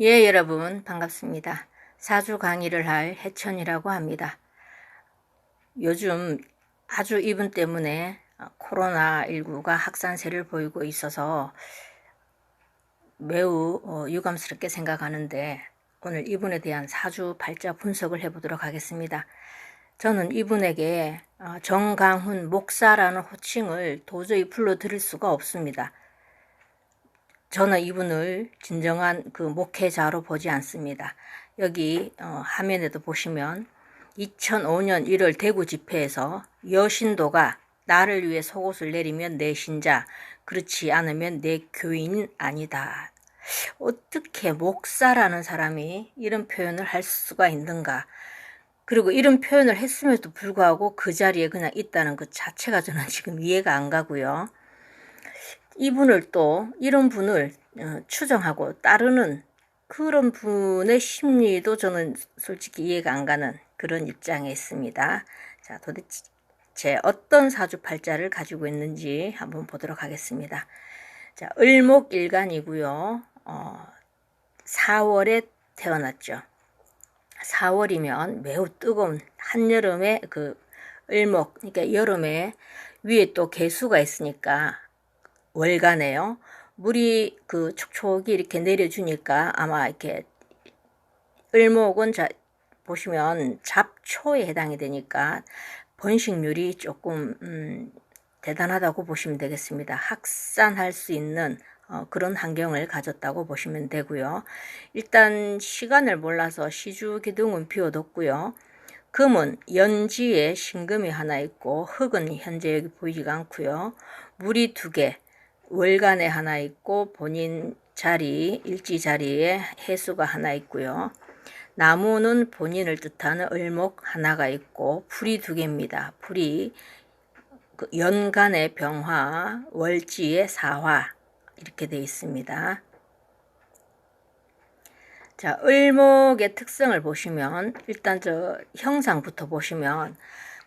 예, 여러분 반갑습니다. 사주 강의를 할 해천이라고 합니다. 요즘 아주 이분 때문에 코로나19가 확산세를 보이고 있어서 매우 유감스럽게 생각하는데, 오늘 이분에 대한 사주 팔자 분석을 해보도록 하겠습니다. 저는 이분에게 정강훈 목사라는 호칭을 도저히 불러드릴 수가 없습니다. 저는 이분을 진정한 그 목회자로 보지 않습니다. 여기 화면에도 보시면 2005년 1월 대구 집회에서 여신도가 나를 위해 속옷을 내리면 내 신자, 그렇지 않으면 내 교인 아니다. 어떻게 목사라는 사람이 이런 표현을 할 수가 있는가. 그리고 이런 표현을 했음에도 불구하고 그 자리에 그냥 있다는 것 자체가 저는 지금 이해가 안 가고요. 이분을 또 이런 분을 추정하고 따르는 그런 분의 심리도 저는 솔직히 이해가 안 가는 그런 입장에 있습니다. 자, 도대체 어떤 사주팔자를 가지고 있는지 한번 보도록 하겠습니다. 자, 을목일간이고요. 4월에 태어났죠. 4월이면 매우 뜨거운 한여름에 그 을목, 그러니까 여름에 위에 또 개수가 있으니까 월간에요. 물이 그 촉촉이 이렇게 내려주니까 아마 이렇게 을목은 보시면 잡초에 해당이 되니까 번식률이 조금 대단하다고 보시면 되겠습니다. 확산할 수 있는 그런 환경을 가졌다고 보시면 되고요. 일단 시간을 몰라서 시주기둥은 비워뒀고요. 금은 연지에 신금이 하나 있고, 흙은 현재 여기 보이지가 않고요. 물이 2개, 월간에 하나 있고, 본인 자리, 일지 자리에 해수가 하나 있고요. 나무는 본인을 뜻하는 을목 하나가 있고, 불이 2개입니다. 불이 그 연간의 병화, 월지의 사화 이렇게 되어 있습니다. 자, 을목의 특성을 보시면 일단 저 형상부터 보시면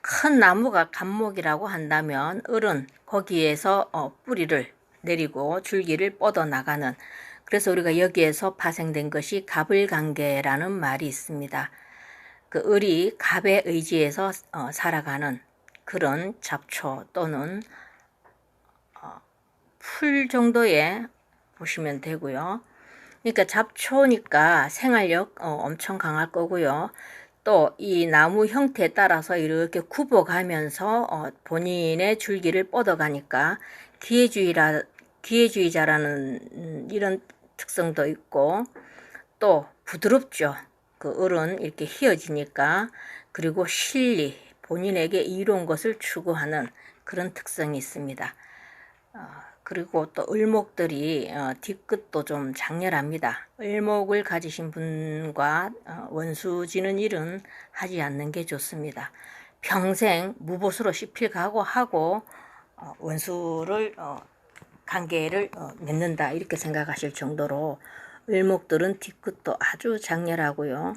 큰 나무가 간목이라고 한다면 을은 거기에서 뿌리를 내리고 줄기를 뻗어나가는, 그래서 우리가 여기에서 파생된 것이 갑을관계라는 말이 있습니다. 그 을이 갑에 의지해서 살아가는 그런 잡초 또는 풀 정도에 보시면 되고요. 그러니까 잡초니까 생활력 엄청 강할 거고요. 또 이 나무 형태에 따라서 이렇게 굽어가면서 본인의 줄기를 뻗어가니까 기회주의자라는 이런 특성도 있고, 또 부드럽죠. 그 을은 이렇게 휘어지니까. 그리고 실리, 본인에게 이로운 것을 추구하는 그런 특성이 있습니다. 그리고 또 을목들이 뒤끝도 좀 장렬합니다. 을목을 가지신 분과 원수 지는 일은 하지 않는 게 좋습니다. 평생 무보수로 씹힐 각오하고 원수를 관계를 맺는다, 이렇게 생각하실 정도로 을목들은 뒤끝도 아주 장렬하고요.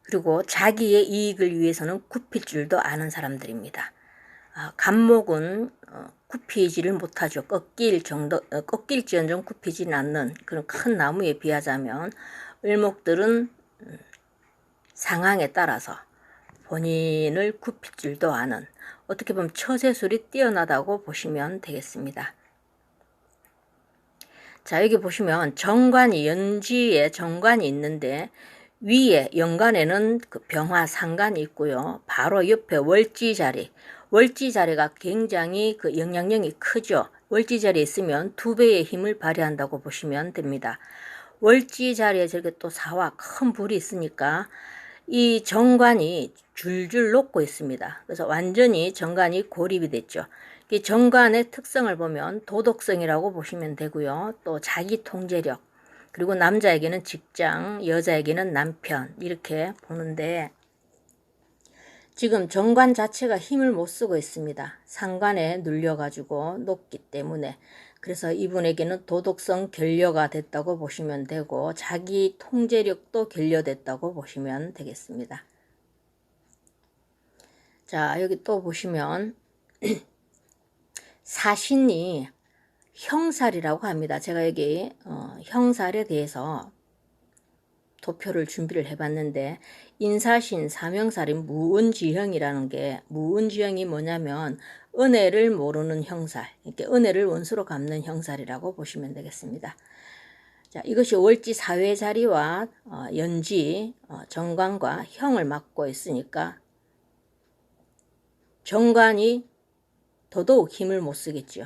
그리고 자기의 이익을 위해서는 굽힐 줄도 아는 사람들입니다. 간목은 굽히지를 못하죠. 꺾일지언정 굽히지는 않는 그런 큰 나무에 비하자면, 을목들은 상황에 따라서 본인을 굽힐 줄도 아는, 어떻게 보면 처세술이 뛰어나다고 보시면 되겠습니다. 자, 여기 보시면 정관이, 연지에 정관이 있는데 위에 연간에는 그 병화 상관이 있고요. 바로 옆에 월지 자리가 굉장히 그 영향력이 크죠. 월지 자리에 있으면 2배의 힘을 발휘한다고 보시면 됩니다. 월지 자리에 저렇게 또 사화 큰 불이 있으니까 이 정관이 줄줄 녹고 있습니다. 그래서 완전히 정관이 고립이 됐죠. 이 정관의 특성을 보면 도덕성이라고 보시면 되고요. 또 자기 통제력, 그리고 남자에게는 직장, 여자에게는 남편, 이렇게 보는데, 지금 정관 자체가 힘을 못 쓰고 있습니다. 상관에 눌려가지고 높기 때문에. 그래서 이분에게는 도덕성 결여가 됐다고 보시면 되고, 자기 통제력도 결여됐다고 보시면 되겠습니다. 자, 여기 또 보시면 사신이 형살이라고 합니다. 제가 여기 형살에 대해서 도표를 준비를 해봤는데, 인사신 사명살인 무은지형이라는 게, 무은지형이 뭐냐면 은혜를 모르는 형살, 이렇게 은혜를 원수로 갚는 형살이라고 보시면 되겠습니다. 자, 이것이 월지 사회자리와 연지 정관과 형을 맡고 있으니까 정관이 더더욱 힘을 못 쓰겠죠.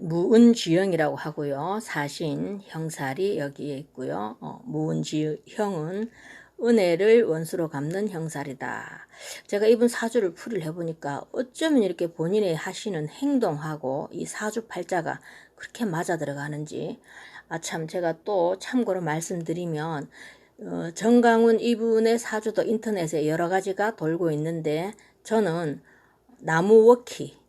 무은지형이라고 하고요. 사신, 형살이 여기에 있고요. 무은지형은 은혜를 원수로 갚는 형살이다. 제가 이분 사주를 풀이를 해보니까 어쩌면 이렇게 본인이 하시는 행동하고 이 사주 팔자가 그렇게 맞아 들어가는지, 참 제가 또 참고로 말씀드리면, 정강훈 이분의 사주도 인터넷에 여러 가지가 돌고 있는데, 저는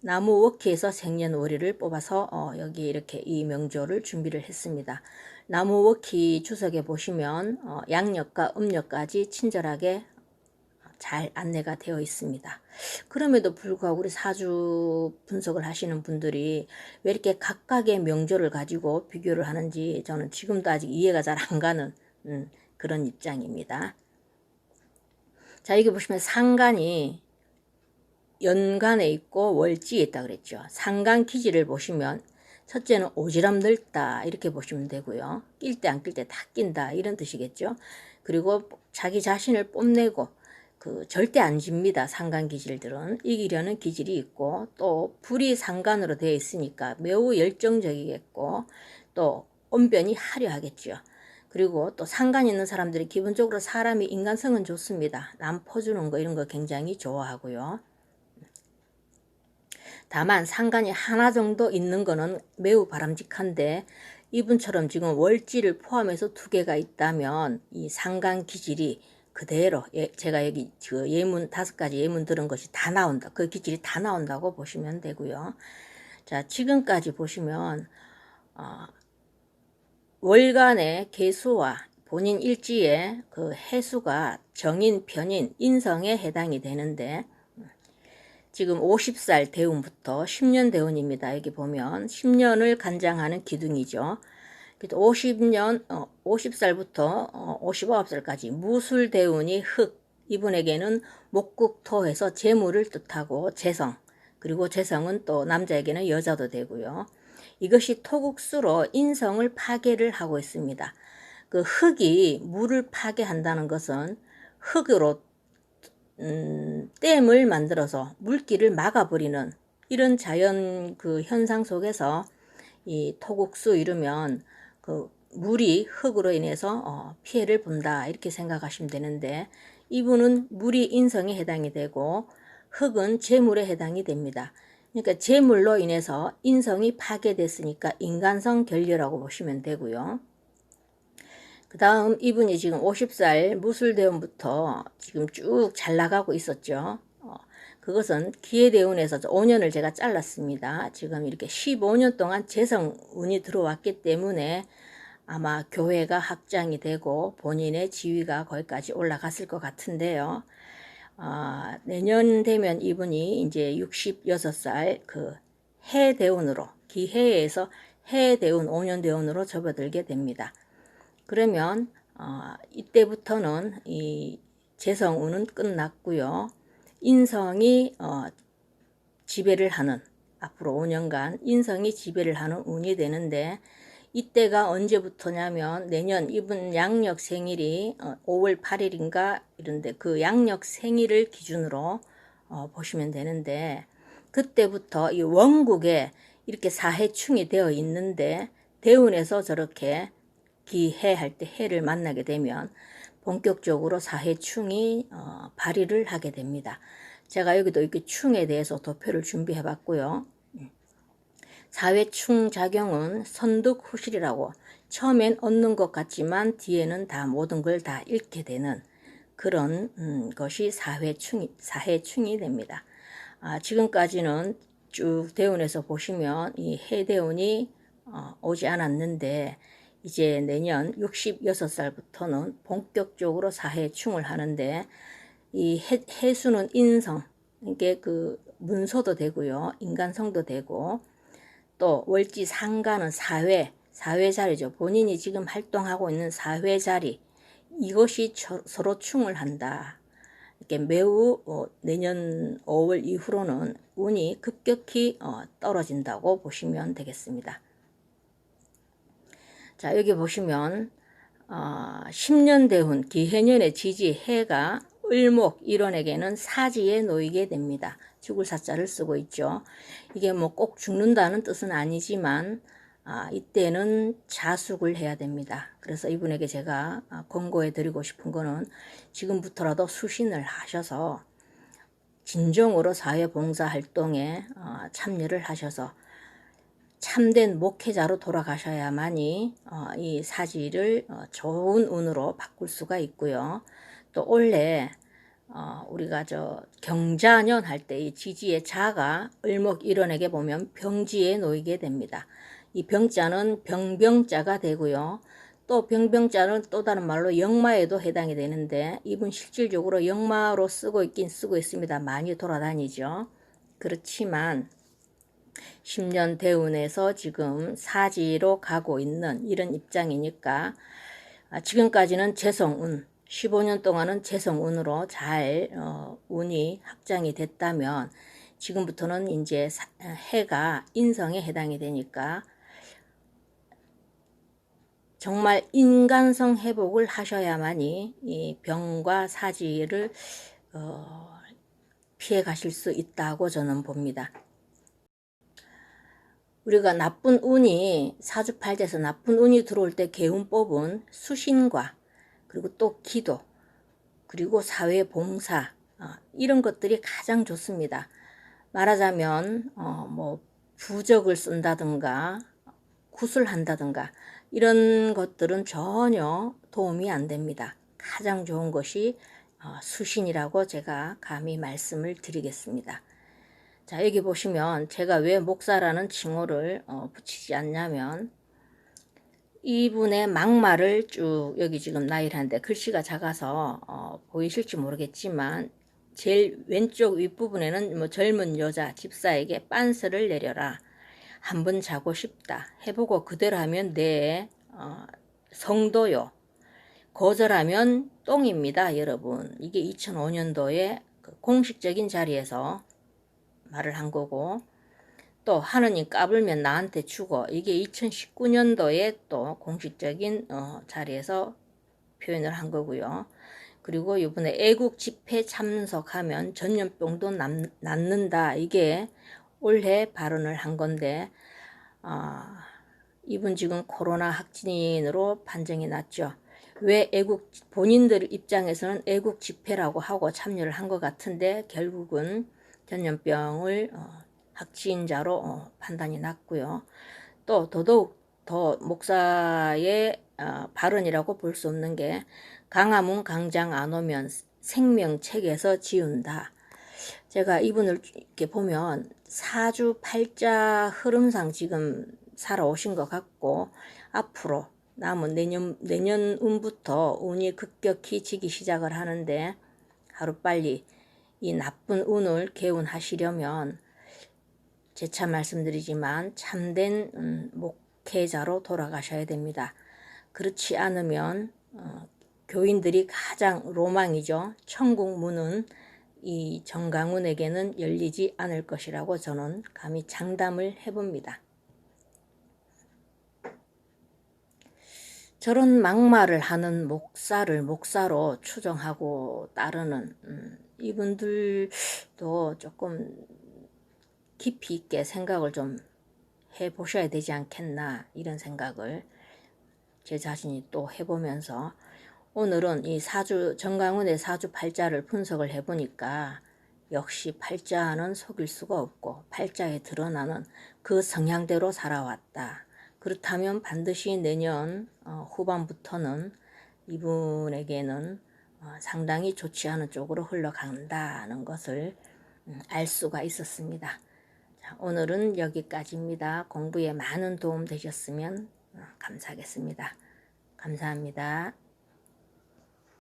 나무워키에서 생년월일을 뽑아서 여기 이렇게 이 명조를 준비를 했습니다. 나무워키 주석에 보시면 양력과 음력까지 친절하게 잘 안내가 되어 있습니다. 그럼에도 불구하고 우리 사주 분석을 하시는 분들이 왜 이렇게 각각의 명조를 가지고 비교를 하는지 저는 지금도 아직 이해가 잘 안 가는 그런 입장입니다. 자, 여기 보시면 상간이 연간에 있고 월지에 있다 그랬죠. 상간 기지를 보시면 첫째는 오지랖 넓다 이렇게 보시면 되고요. 낄 때 안 낄 때 다 낀다 이런 뜻이겠죠. 그리고 자기 자신을 뽐내고 절대 안 집니다. 상간 기질들은 이기려는 기질이 있고, 또 불이 상간으로 되어 있으니까 매우 열정적이겠고, 또 언변이 화려하겠죠. 그리고 또 상간 있는 사람들이 기본적으로 사람이 인간성은 좋습니다. 남 퍼주는 거 이런 거 굉장히 좋아하고요. 다만 상간이 하나 정도 있는 거는 매우 바람직한데, 이분처럼 지금 월지를 포함해서 2개가 있다면 이 상간 기질이 그대로 제가 여기 예문 5가지 예문 들은 것이 다 나온다. 그 기질이 다 나온다고 보시면 되고요. 자, 지금까지 보시면 월간의 개수와 본인 일지의 그 해수가 정인, 편인, 인성에 해당이 되는데, 지금 50살 대운부터 10년 대운입니다. 여기 보면 10년을 간장하는 기둥이죠. 50살부터 59살까지 무술 대운이 흑, 이분에게는 목국토해서 재물을 뜻하고 재성, 그리고 재성은 또 남자에게는 여자도 되고요. 이것이 토국수로 인성을 파괴를 하고 있습니다. 그 흑이 물을 파괴한다는 것은 흑으로 댐을 만들어서 물길을 막아버리는 이런 자연 그 현상 속에서 이 토국수 이르면 그 물이 흙으로 인해서 피해를 본다 이렇게 생각하시면 되는데, 이분은 물이 인성에 해당이 되고 흙은 재물에 해당이 됩니다. 그러니까 재물로 인해서 인성이 파괴됐으니까 인간성 결여라고 보시면 되고요. 그 다음 이분이 지금 50살 무술대운부터 지금 쭉 잘 나가고 있었죠. 그것은 기회대운에서 5년을 제가 잘랐습니다. 지금 이렇게 15년 동안 재성운이 들어왔기 때문에 아마 교회가 확장이 되고 본인의 지위가 거기까지 올라갔을 것 같은데요. 내년 되면 이분이 이제 66살 그 해대운으로, 기해에서 해대운 5년 대운으로 접어들게 됩니다. 그러면 이때부터는 이 재성운은 끝났고요. 인성이 지배를 하는, 앞으로 5년간 인성이 지배를 하는 운이 되는데, 이때가 언제부터냐면 내년 이분 양력 생일이 5월 8일인가 이런데, 그 양력 생일을 기준으로 보시면 되는데, 그때부터 이 원국에 이렇게 사해충이 되어 있는데, 대운에서 저렇게 기해할 때 해를 만나게 되면 본격적으로 사해충이 발휘를 하게 됩니다. 제가 여기도 이렇게 충에 대해서 도표를 준비해 봤고요. 사회충 작용은 선득후실이라고, 처음엔 얻는 것 같지만 뒤에는 다 모든 걸 다 잃게 되는 그런 것이 사해충이 됩니다. 지금까지는 쭉 대운에서 보시면 이 해대운이 오지 않았는데, 이제 내년 66살부터는 본격적으로 사해충을 하는데, 이 해수는 인성, 이게 그 문서도 되고요, 인간성도 되고, 또 월지 상가는 사회 자리죠. 본인이 지금 활동하고 있는 사회 자리, 이것이 서로 충을 한다. 이렇게 매우 내년 5월 이후로는 운이 급격히 떨어진다고 보시면 되겠습니다. 자, 여기 보시면 10년 대운 기해년의 지지 해가 을목 일원에게는 사지에 놓이게 됩니다. 죽을 사자를 쓰고 있죠. 이게 뭐 꼭 죽는다는 뜻은 아니지만 이때는 자숙을 해야 됩니다. 그래서 이분에게 제가 권고해 드리고 싶은 거는 지금부터라도 수신을 하셔서 진정으로 사회봉사 활동에 참여를 하셔서 참된 목회자로 돌아가셔야만이 이 사지를 좋은 운으로 바꿀 수가 있고요. 또 올해 우리가 경자년 할 때 이 지지의 자가 을목일원에게 보면 병지에 놓이게 됩니다. 이 병자는 병병자가 되고요. 또 병병자는 또 다른 말로 역마에도 해당이 되는데 이분 실질적으로 역마로 쓰고 있긴 쓰고 있습니다. 많이 돌아다니죠. 그렇지만 10년 대운에서 지금 사지로 가고 있는 이런 입장이니까 지금까지는 재성운, 15년 동안은 재성운으로 잘 운이 확장이 됐다면 지금부터는 이제 해가 인성에 해당이 되니까 정말 인간성 회복을 하셔야만이 이 병과 사지를 피해 가실 수 있다고 저는 봅니다. 우리가 나쁜 운이 사주팔자에서 나쁜 운이 들어올 때 개운법은 수신과 그리고 또 기도 그리고 사회봉사 이런 것들이 가장 좋습니다. 말하자면 뭐 부적을 쓴다든가 구슬한다든가 이런 것들은 전혀 도움이 안 됩니다. 가장 좋은 것이 수신이라고 제가 감히 말씀을 드리겠습니다. 자, 여기 보시면 제가 왜 목사라는 칭호를 붙이지 않냐면 이분의 막말을 쭉 여기 지금 나열하는데 글씨가 작아서 보이실지 모르겠지만 제일 왼쪽 윗부분에는 뭐 젊은 여자 집사에게 빤스를 내려라. 한번 자고 싶다. 해보고 그대로 하면 내 성도요. 거절하면 똥입니다, 여러분. 이게 2005년도에 공식적인 자리에서 말을 한 거고 또 하느님 까불면 나한테 죽어. 이게 2019년도에 또 공식적인 자리에서 표현을 한 거고요. 그리고 이번에 애국 집회 참석하면 전염병도 낫는다. 이게 올해 발언을 한 건데 이분 지금 코로나 확진으로 판정이 났죠. 왜 본인들 입장에서는 애국 집회라고 하고 참여를 한 것 같은데 결국은 전염병을 확진자로 판단이 났고요. 또 더더욱 더 목사의 발언이라고 볼 수 없는 게 강화문 강장 안 오면 생명책에서 지운다. 제가 이분을 이렇게 보면 사주 팔자 흐름상 지금 살아오신 것 같고 앞으로 남은 내년 운부터 운이 급격히 지기 시작을 하는데 하루빨리 이 나쁜 운을 개운하시려면 재차 말씀드리지만 참된 목회자로 돌아가셔야 됩니다. 그렇지 않으면 교인들이 가장 로망이죠. 천국 문은 이 정강훈에게는 열리지 않을 것이라고 저는 감히 장담을 해봅니다. 저런 막말을 하는 목사를 목사로 추정하고 따르는 이분들도 조금 깊이 있게 생각을 좀 해보셔야 되지 않겠나 이런 생각을 제 자신이 또 해보면서 오늘은 이 정강훈의 사주 팔자를 분석을 해보니까 역시 팔자는 속일 수가 없고 팔자에 드러나는 그 성향대로 살아왔다. 그렇다면 반드시 내년 후반부터는 이분에게는 상당히 좋지 않은 쪽으로 흘러간다는 것을 알 수가 있었습니다. 자, 오늘은 여기까지입니다. 공부에 많은 도움 되셨으면 감사하겠습니다. 감사합니다.